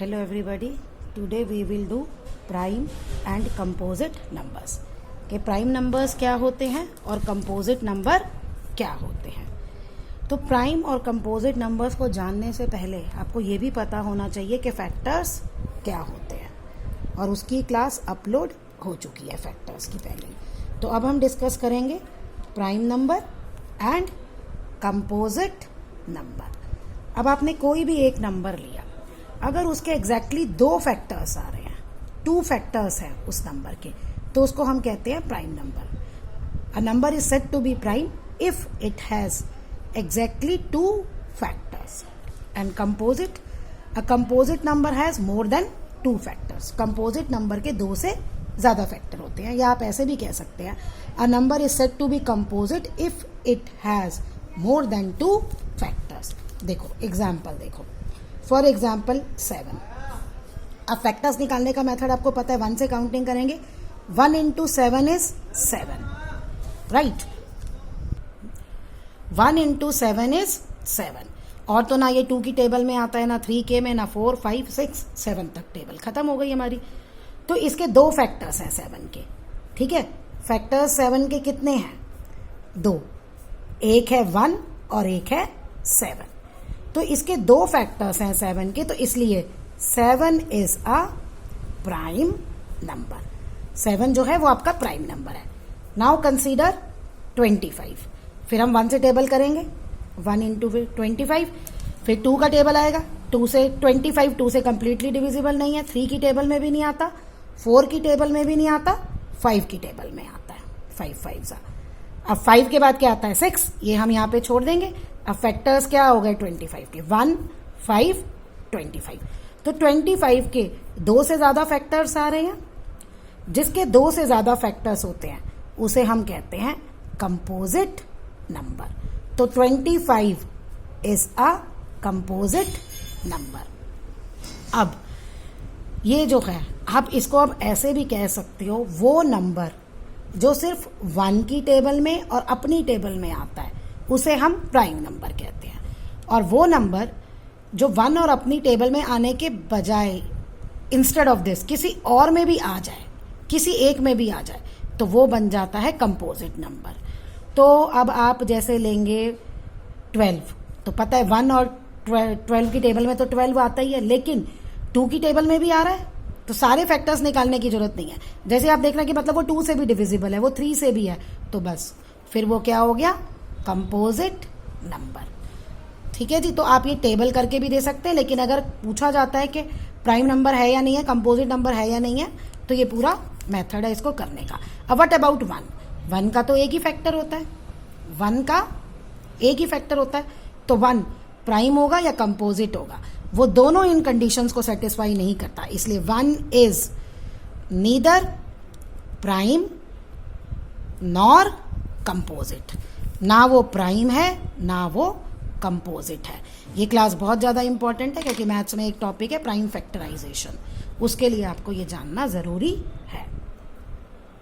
Hello everybody. Today we will do prime and composite numbers. कि prime numbers क्या होते हैं और कंपोजिट नंबर क्या होते हैं. तो प्राइम और कंपोजिट नंबर्स को जानने से पहले आपको ये भी पता होना चाहिए कि फैक्टर्स क्या होते हैं, और उसकी क्लास अपलोड हो चुकी है फैक्टर्स की पहले. तो अब हम डिस्कस करेंगे prime number and composite number. अब आपने कोई भी एक नंबर लिया, अगर उसके एग्जैक्टली दो फैक्टर्स आ रहे हैं, टू फैक्टर्स हैं उस नंबर के, तो उसको हम कहते हैं prime number. A number is said to be prime if it has exactly two factors. And composite, a composite number has more than two factors. composite number के दो से ज़्यादा फैक्टर होते हैं, या आप ऐसे भी कह सकते हैं a number is said to be composite if it has more than two factors. देखो एग्जाम्पल देखो, फॉर एग्जाम्पल 7. अब फैक्टर्स निकालने का मेथड आपको पता है, 1 से काउंटिंग करेंगे. 1 into 7 is 7, right. 1 into 7 is 7. और तो ना ये 2 की टेबल में आता है, ना 3K में, ना 4, 5, 6, 7 तक टेबल खत्म हो गई हमारी. तो इसके दो फैक्टर्स हैं 7 के, ठीक है. फैक्टर्स 7 के कितने हैं? 2. एक है 1 और एक है 7. तो इसके दो फैक्टर्स हैं 7 के, तो इसलिए 7 इज अ प्राइम नंबर. 7 जो है वो आपका प्राइम नंबर है. Now consider 25. फिर हम 1 से टेबल करेंगे, 1 इंटू 25. फिर 2 का टेबल आएगा, 2 से 25 2 से कंप्लीटली डिविजिबल नहीं है, 3 की टेबल में भी नहीं आता, 4 की टेबल में भी नहीं आता, 5 की टेबल में आता है. 5 5 अब 5 के बाद क्या आता है? 6. ये हम यहाँ पे छोड़ देंगे. अब फैक्टर्स क्या हो गए 25 के? 1 5 25. तो 25 के 2 से ज्यादा फैक्टर्स आ रहे हैं. जिसके 2 से ज्यादा फैक्टर्स होते हैं उसे हम कहते हैं कंपोजिट नंबर. तो 25 इज अ कंपोजिट नंबर. अब ये जो है, आप इसको अब ऐसे भी कह सकते हो, वो नंबर जो सिर्फ 1 की टेबल में और अपनी टेबल में आता है उसे हम प्राइम नंबर कहते हैं. और वो नंबर जो 1 और अपनी टेबल में आने के बजाय इंस्टेड ऑफ दिस किसी और में भी आ जाए, किसी एक में भी आ जाए, तो वो बन जाता है कंपोजिट नंबर. तो अब आप जैसे लेंगे 12, तो पता है 1 और 12 की टेबल में तो 12 आता ही है, लेकिन 2 की टेबल में भी आ रहा है, तो सारे फैक्टर्स निकालने की जरूरत नहीं है. जैसे आप देख रहे हैं कि मतलब वो 2 से भी डिविजिबल है, वो 3 से भी है, तो बस फिर वो क्या हो गया? Composite number. ठीक है जी. तो आप ये टेबल करके भी दे सकते हैं, लेकिन अगर पूछा जाता है कि प्राइम नंबर है या नहीं है, कंपोजिट नंबर है या नहीं है, तो ये पूरा मेथड है इसको करने का. अब व्हाट अबाउट 1? 1 का तो एक ही फैक्टर होता है, 1 का एक ही फैक्टर होता है, तो 1 प्राइम होगा या कंपोजिट होगा? वो दोनों इन कंडीशंस को सेटिस्फाई नहीं करता, इसलिए 1 is neither prime nor composite. ना वो प्राइम है ना वो कंपोजिट है. ये क्लास बहुत ज़्यादा इंपॉर्टेंट है, क्योंकि मैथ्स में एक टॉपिक है प्राइम फैक्टराइजेशन. उसके लिए आपको ये जानना ज़रूरी